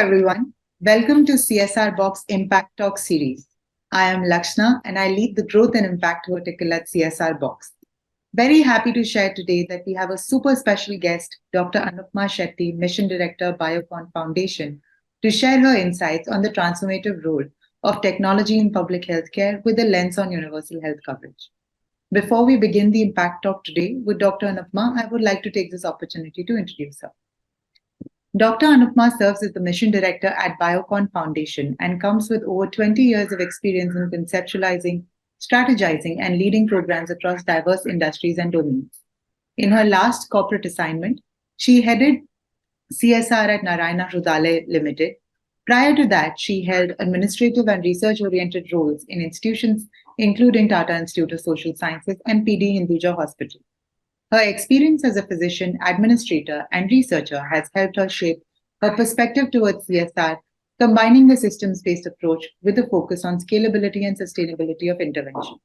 everyone. Welcome to CSRBOX Impact Talk series. I am Lakshna and I lead the growth and impact vertical at CSRBOX. Very happy to share today that we have a super special guest, Dr. Anupama Shetty, Mission Director, Biocon Foundation, to share her insights on the transformative role of technology in public healthcare with a lens on universal health coverage. Before we begin the Impact Talk today with Dr. Anupama, I would like to take this opportunity to introduce her. Dr. Anupama serves as the Mission Director at Biocon Foundation and comes with over 20 years of experience in conceptualizing, strategizing, and leading programs across diverse industries and domains. In her last corporate assignment, she headed CSR at Narayana Hrudayalaya Limited. Prior to that, she held administrative and research-oriented roles in institutions including Tata Institute of Social Sciences and PD Hinduja Hospital. Her experience as a physician, administrator, and researcher has helped her shape her perspective towards CSR, combining the systems-based approach with a focus on scalability and sustainability of intervention.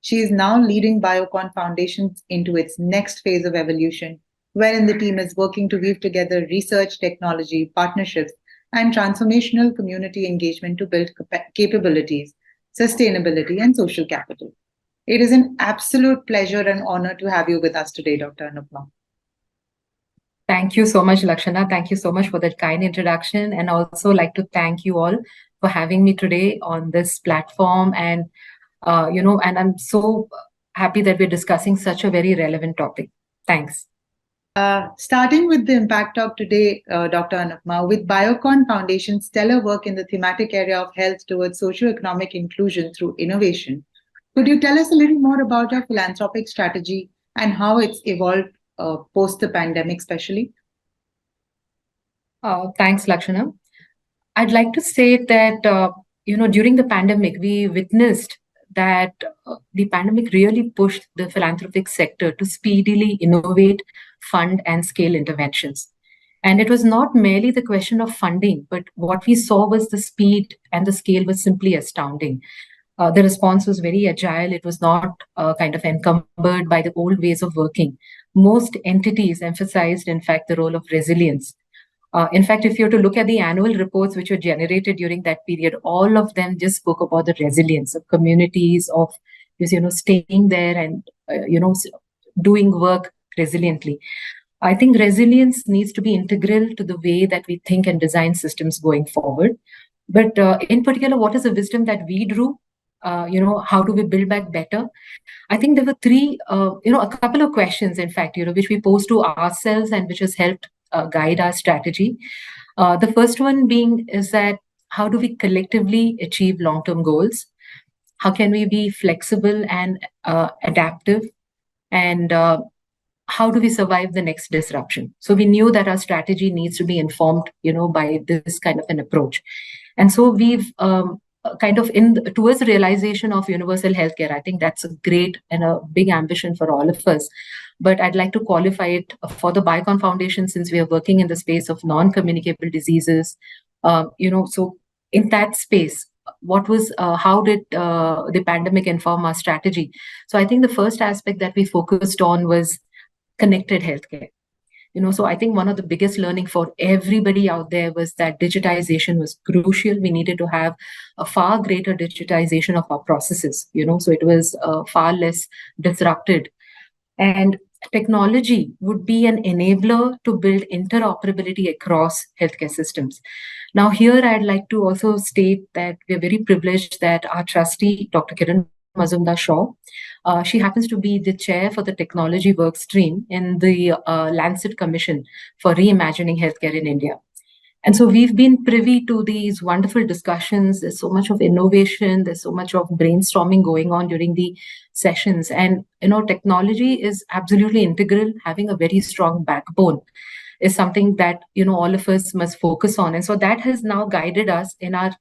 She is now leading Biocon Foundation into its next phase of evolution, wherein the team is working to weave together research, technology, partnerships, and transformational community engagement to build capabilities, sustainability, and social capital. It is an absolute pleasure and honor to have you with us today, Dr. Anupama. Thank you so much, Lakshana. Thank you so much for that kind introduction. And also like to thank you all for having me today on this platform. And, and I'm so happy that we're discussing such a very relevant topic. Thanks. Starting with the Impact Talk today, Dr. Anupama, with Biocon Foundation's stellar work in the thematic area of health towards socioeconomic inclusion through innovation, could you tell us a little more about your philanthropic strategy and how it's evolved post the pandemic, especially? Thanks, Lakshana. I'd like to say that, during the pandemic, we witnessed that the pandemic really pushed the philanthropic sector to speedily innovate, fund, and scale interventions. And it was not merely the question of funding, but what we saw was the speed and the scale was simply astounding. The response was very agile. It was not kind of encumbered by the old ways of working. Most entities emphasized, in fact, the role of resilience. In fact, if you were to look at the annual reports which were generated during that period, all of them just spoke about the resilience of communities, of just, staying there and, doing work resiliently. I think resilience needs to be integral to the way that we think and design systems going forward. But in particular, what is the wisdom that we drew? How do we build back better? I think there were three, a couple of questions, in fact, which we posed to ourselves and which has helped guide our strategy. The first one being is that how do we collectively achieve long-term goals? How can we be flexible and adaptive? And how do we survive the next disruption? So we knew that our strategy needs to be informed, by this kind of an approach. And so we've kind of towards the realization of universal healthcare. I think that's a great and a big ambition for all of us. But I'd like to qualify it for the Biocon Foundation, since we are working in the space of non-communicable diseases. So in that space, how did the pandemic inform our strategy? So I think the first aspect that we focused on was connected healthcare. So I think one of the biggest learning for everybody out there was that digitization was crucial. We needed to have a far greater digitization of our processes, so it was far less disrupted. And technology would be an enabler to build interoperability across healthcare systems. Now, here I'd like to also state that we're very privileged that our trustee, Dr. Kiran Mazumdar-Shaw, she happens to be the chair for the technology work stream in the Lancet Commission for Reimagining Healthcare in India. And so we've been privy to these wonderful discussions. There's so much of innovation. There's so much of brainstorming going on during the sessions. And, technology is absolutely integral. Having a very strong backbone is something that, all of us must focus on. And so that has now guided us in our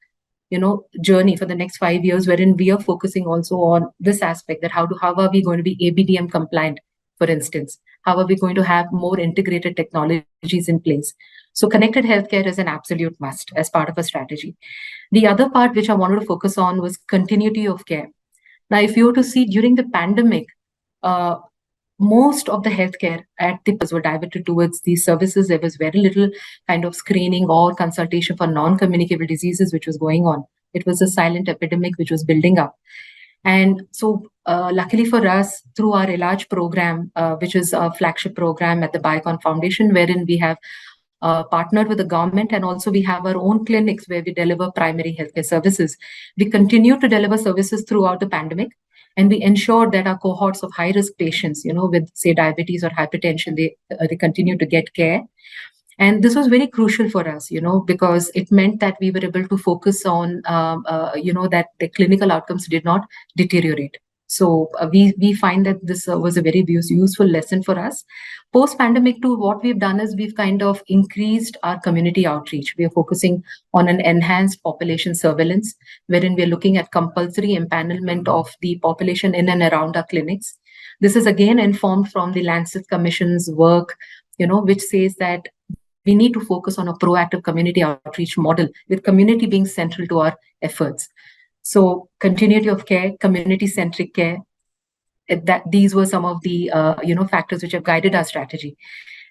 journey for the next 5 years, wherein we are focusing also on this aspect, that how are we going to be ABDM compliant, for instance? How are we going to have more integrated technologies in place? So connected healthcare is an absolute must as part of a strategy. The other part which I wanted to focus on was continuity of care. Now, if you were to see during the pandemic, most of the healthcare at the were diverted towards these services. There was very little kind of screening or consultation for non-communicable diseases which was going on. It was a silent epidemic which was building up. And so, luckily for us, through our Ilaj program, which is a flagship program at the Biocon Foundation, wherein we have partnered with the government, and also we have our own clinics where we deliver primary healthcare services. We continue to deliver services throughout the pandemic, and we ensure that our cohorts of high risk patients, with say diabetes or hypertension, they continue to get care. And this was very crucial for us, because it meant that we were able to focus on that the clinical outcomes did not deteriorate. So we find that this was a very useful lesson for us. Post pandemic too, what we've done is we've kind of increased our community outreach. We are focusing on an enhanced population surveillance, wherein we are looking at compulsory empanelment of the population in and around our clinics. This is again informed from the Lancet Commission's work, which says that we need to focus on a proactive community outreach model, with community being central to our efforts. So continuity of care, community centric care, that these were some of the factors which have guided our strategy.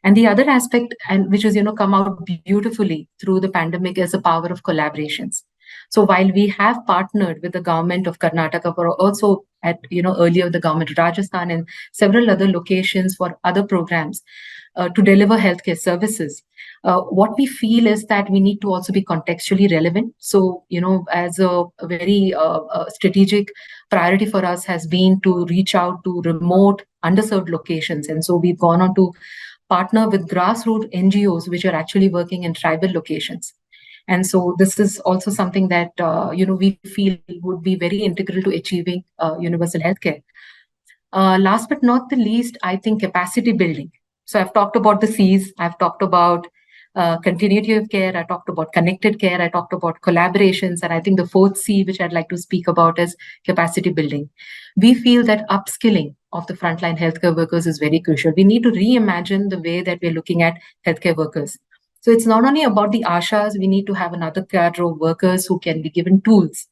And the other aspect, and which has come out beautifully through the pandemic, is the power of collaborations. So while we have partnered with the government of Karnataka, but also at earlier the government of Rajasthan and several other locations for other programs, to deliver healthcare services, what we feel is that we need to also be contextually relevant. So, as a very strategic priority for us has been to reach out to remote, underserved locations. And so we've gone on to partner with grassroots NGOs, which are actually working in tribal locations. And so this is also something that, we feel would be very integral to achieving universal healthcare. Last but not the least, I think capacity building. So I've talked about the C's, I've talked about continuity of care, I talked about connected care, I talked about collaborations, and I think the fourth C, which I'd like to speak about, is capacity building. We feel that upskilling of the frontline healthcare workers is very crucial. We need to reimagine the way that we're looking at healthcare workers. So it's not only about the ASHAs, we need to have another cadre of workers who can be given tools,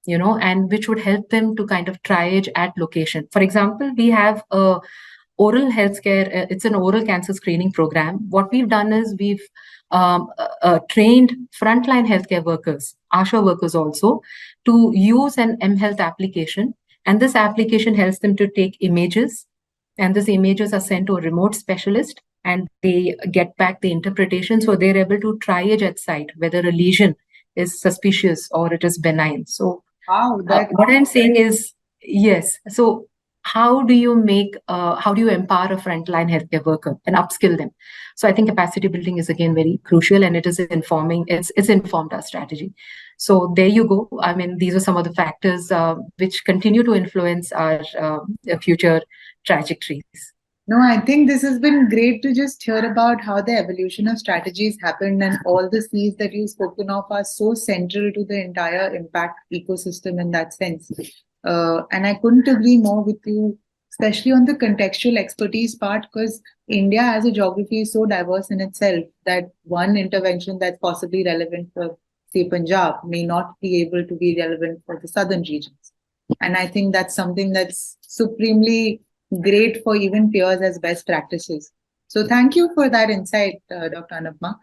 and which would help them to kind of triage at location. For example, we have a oral healthcare, it's an oral cancer screening program. What we've done is we've trained frontline healthcare workers, ASHA workers also, to use an mHealth application. And this application helps them to take images, and these images are sent to a remote specialist, and they get back the interpretation. So they're able to triage at site whether a lesion is suspicious or it is benign. So Wow, what I'm saying is, yes. So how do you empower a frontline healthcare worker and upskill them? So I think capacity building is again very crucial, and it's informed our strategy. So there you go. I mean, these are some of the factors which continue to influence our future trajectories. No, I think this has been great to just hear about how the evolution of strategies happened, and all the C's that you've spoken of are so central to the entire impact ecosystem in that sense. And I couldn't agree more with you, especially on the contextual expertise part, because India as a geography is so diverse in itself that one intervention that's possibly relevant for, say, Punjab may not be able to be relevant for the southern regions. And I think that's something that's supremely great for even peers as best practices. So thank you for that insight, Dr. Anupama.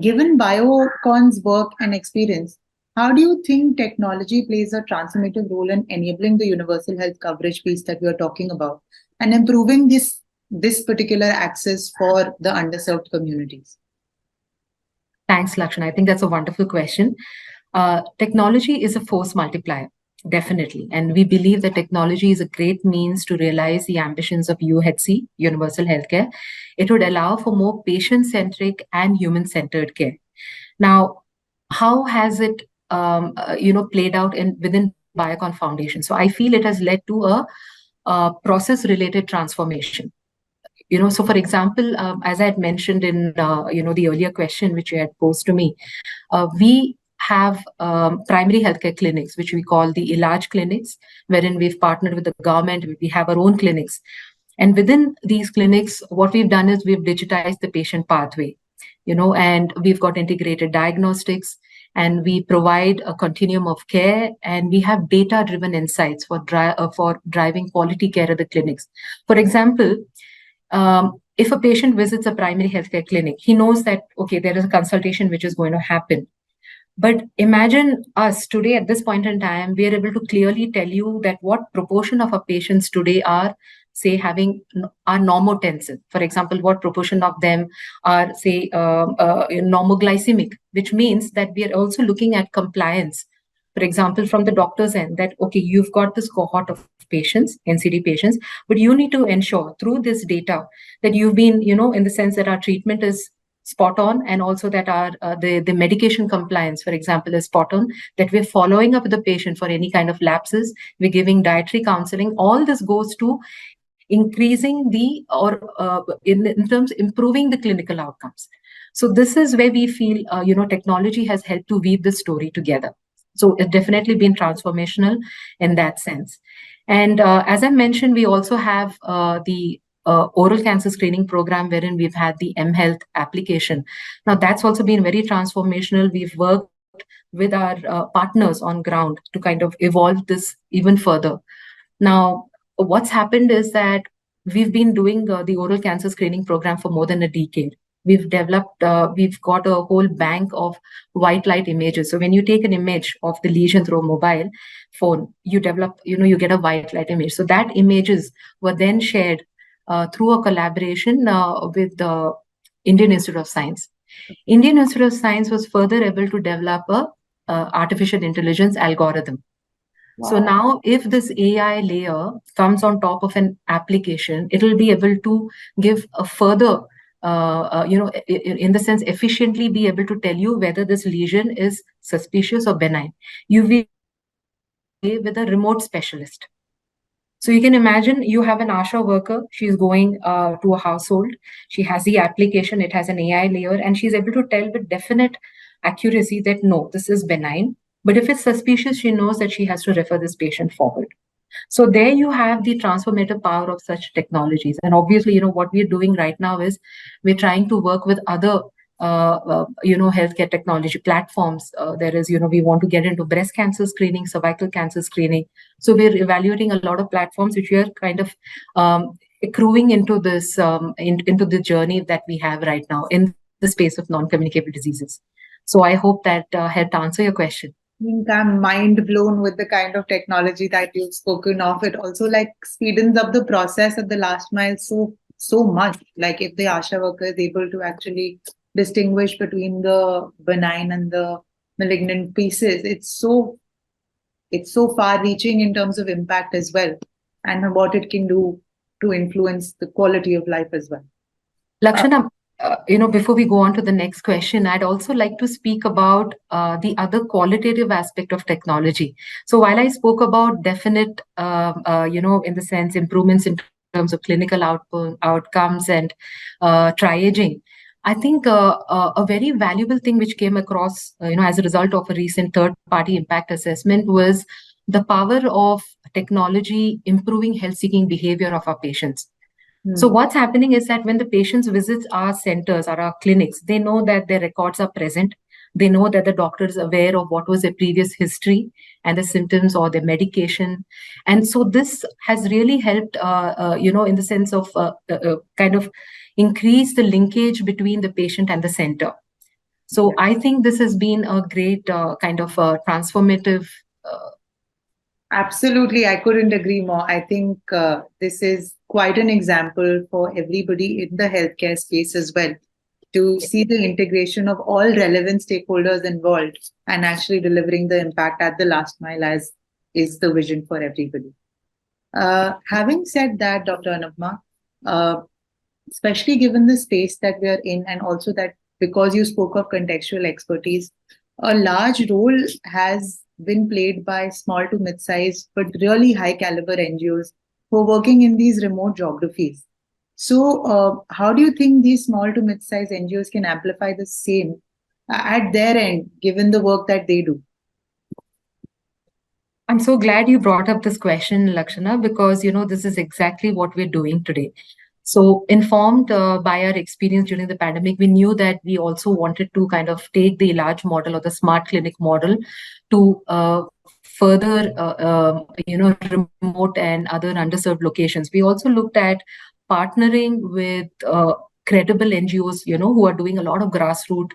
Given Biocon's work and experience, how do you think technology plays a transformative role in enabling the universal health coverage piece that we are talking about and improving this particular access for the underserved communities? Thanks, Lakshan. I think that's a wonderful question. Technology is a force multiplier. Definitely. And we believe that technology is a great means to realize the ambitions of UHC, universal healthcare. It would allow for more patient-centric and human-centered care. Now, how has it played out within Biocon Foundation? So I feel it has led to a process-related transformation. So for example, as I had mentioned in the earlier question which you had posed to me, we have primary healthcare clinics, which we call the Ilaj clinics, wherein we've partnered with the government. We have our own clinics. And within these clinics, what we've done is we've digitized the patient pathway, and we've got integrated diagnostics. and we provide a continuum of care, and we have data-driven insights for driving quality care at the clinics. For example, if a patient visits a primary healthcare clinic, he knows that, okay, there is a consultation which is going to happen. But imagine us today at this point in time, we are able to clearly tell you that what proportion of our patients today are, say, are normotensive. For example, what proportion of them are, say, normoglycemic, which means that we are also looking at compliance. For example, from the doctor's end, that, okay, you've got this cohort of patients, NCD patients, but you need to ensure through this data that you've been, in the sense that our treatment is spot on, and also that our the medication compliance, for example, is spot on, that we're following up with the patient for any kind of lapses, we're giving dietary counseling. All this goes to increasing the or in terms improving the clinical outcomes. So this is where we feel technology has helped to weave the story together. So it's definitely been transformational in that sense. And as I mentioned, we also have the oral cancer screening program, wherein we've had the mHealth application. Now, that's also been very transformational. We've worked with our partners on ground to kind of evolve this even further. Now, what's happened is that we've been doing the oral cancer screening program for more than a decade. We've got a whole bank of white light images. So when you take an image of the lesion through a mobile phone, you get a white light image. So that images were then shared through a collaboration with the Indian Institute of Science. Indian Institute of Science was further able to develop a artificial intelligence algorithm. So now, if this AI layer comes on top of an application, it will be able to give a further, in the sense, efficiently be able to tell you whether this lesion is suspicious or benign. You will be with a remote specialist. So you can imagine you have an ASHA worker, she's going to a household, she has the application, it has an AI layer, and she's able to tell with definite accuracy that no, this is benign. But if it's suspicious, she knows that she has to refer this patient forward. So there you have the transformative power of such technologies. And obviously, what we're doing right now is we're trying to work with other healthcare technology platforms. There is, we want to get into breast cancer screening, cervical cancer screening. So we're evaluating a lot of platforms which we are kind of accruing into this, into the journey that we have right now in the space of non-communicable diseases. So I hope that helped answer your question. I think I'm mind blown with the kind of technology that you've spoken of. It also like speedens up the process at the last mile so much. Like if the ASHA worker is able to actually distinguish between the benign and the malignant pieces, it's so far reaching in terms of impact as well, and what it can do to influence the quality of life as well. Lakshana, before we go on to the next question, I'd also like to speak about the other qualitative aspect of technology. So while I spoke about definite, in the sense, improvements in terms of clinical outcomes and triaging, I think a very valuable thing which came across, as a result of a recent third-party impact assessment was the power of technology improving health-seeking behavior of our patients. So what's happening is that when the patients visit our centers or our clinics, they know that their records are present. They know that the doctor is aware of what was their previous history and the symptoms or their medication. And so this has really helped, in the sense of kind of increase the linkage between the patient and the center. So I think this has been a great kind of transformative. Absolutely, I couldn't agree more. I think this is quite an example for everybody in the healthcare space as well, to see the integration of all relevant stakeholders involved and actually delivering the impact at the last mile as is the vision for everybody. Having said that, Dr. Anupama, especially given the space that we are in, and also that because you spoke of contextual expertise, a large role has been played by small to mid-sized but really high caliber NGOs who are working in these remote geographies. So how do you think these small to mid-sized NGOs can amplify the same at their end, given the work that they do? I'm so glad you brought up this question, Lakshana, because, this is exactly what we're doing today. So, informed by our experience during the pandemic, we knew that we also wanted to kind of take the large model or the smart clinic model to further, remote and other underserved locations. We also looked at partnering with credible NGOs, who are doing a lot of grassroots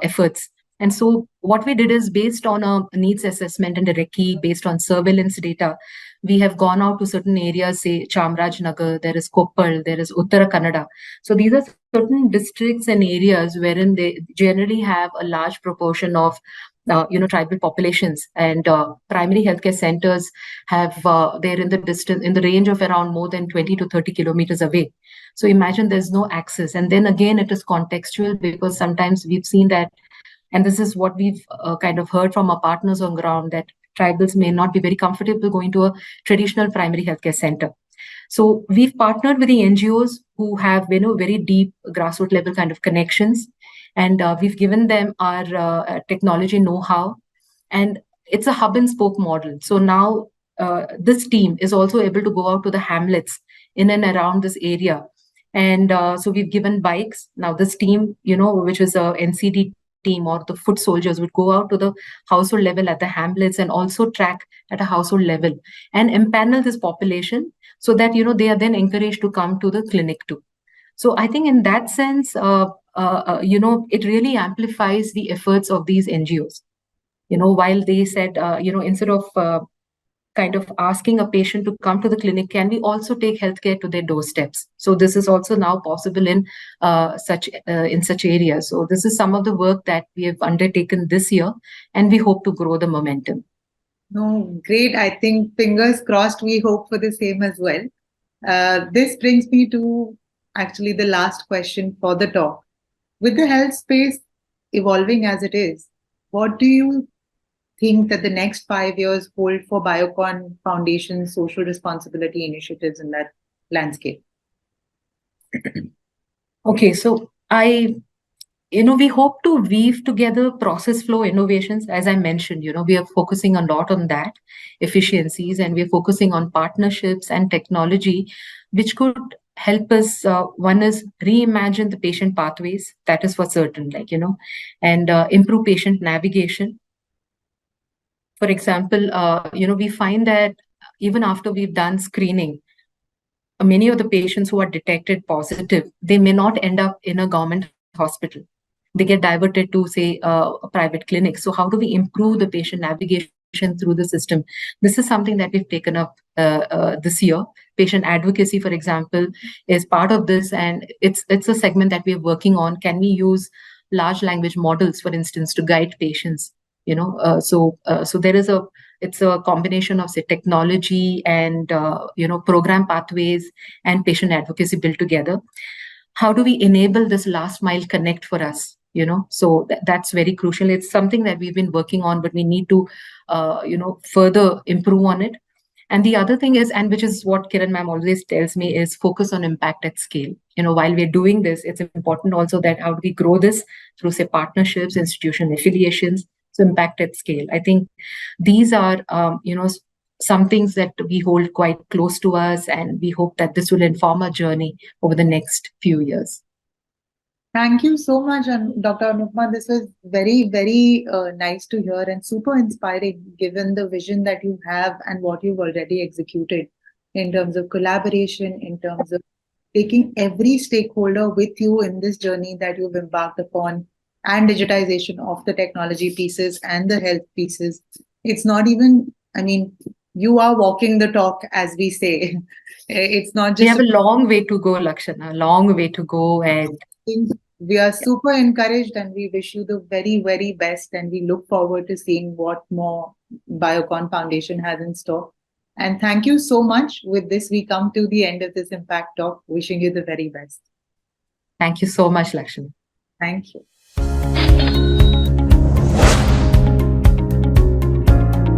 efforts. And so, what we did is based on a needs assessment and a recce based on surveillance data, we have gone out to certain areas, say Chamrajnagar, there is Koppal, there is Uttara Kannada. So these are certain districts and areas wherein they generally have a large proportion of tribal populations, and primary healthcare centers have they're in the distance in the range of around more than 20 to 30 kilometers away. So imagine there's no access, and then again it is contextual, because sometimes we've seen that, and this is what we've kind of heard from our partners on ground, that tribals may not be very comfortable going to a traditional primary healthcare center. So we've partnered with the NGOs who have very deep grassroots level kind of connections, and we've given them our technology know-how, and it's a hub and spoke model. So now this team is also able to go out to the hamlets in and around this area, and so we've given bikes. Now this team, which is a NCD team or the foot soldiers, would go out to the household level at the hamlets and also track at a household level and empanel this population, so that they are then encouraged to come to the clinic too. So I think in that sense, it really amplifies the efforts of these NGOs. While they said, instead of kind of asking a patient to come to the clinic, can we also take healthcare to their doorsteps? So this is also now possible in such areas. So this is some of the work that we have undertaken this year, and we hope to grow the momentum. No, great. I think fingers crossed, we hope for the same as well. This brings me to actually the last question for the talk. With the health space evolving as it is, what do you think that the next 5 years hold for Biocon Foundation's social responsibility initiatives in that landscape? Okay, so we hope to weave together process flow innovations. As I mentioned, we are focusing a lot on that efficiencies, and we're focusing on partnerships and technology, which could help us. One is reimagine the patient pathways, that is for certain, and improve patient navigation. For example, we find that even after we've done screening, many of the patients who are detected positive, they may not end up in a government hospital. They get diverted to, say, a private clinic. So how do we improve the patient navigation through the system? This is something that we've taken up this year. Patient advocacy, for example, is part of this, and it's a segment that we're working on. Can we use large language models, for instance, to guide patients? So there is it's a combination of, say, technology and program pathways and patient advocacy built together. How do we enable this last mile connect for us? So that's very crucial. It's something that we've been working on, but we need to further improve on it. And the other thing is, and which is what Kiran ma'am always tells me, is focus on impact at scale. While we're doing this, it's important also that how do we grow this through, say, partnerships, institution affiliations, so impact at scale. I think these are, some things that we hold quite close to us, and we hope that this will inform our journey over the next few years. Thank you so much, Dr. Anupama. This was very, very nice to hear and super inspiring, given the vision that you have and what you've already executed in terms of collaboration, in terms of taking every stakeholder with you in this journey that you've embarked upon, and digitization of the technology pieces and the health pieces. It's not even, you are walking the talk, as we say. It's not just. We have a long way to go, Lakshana, a long way to go. And we are super encouraged, and we wish you the very, very best. And we look forward to seeing what more Biocon Foundation has in store. And thank you so much. With this, we come to the end of this Impact Talk. Wishing you the very best. Thank you so much, Lakshana. Thank you.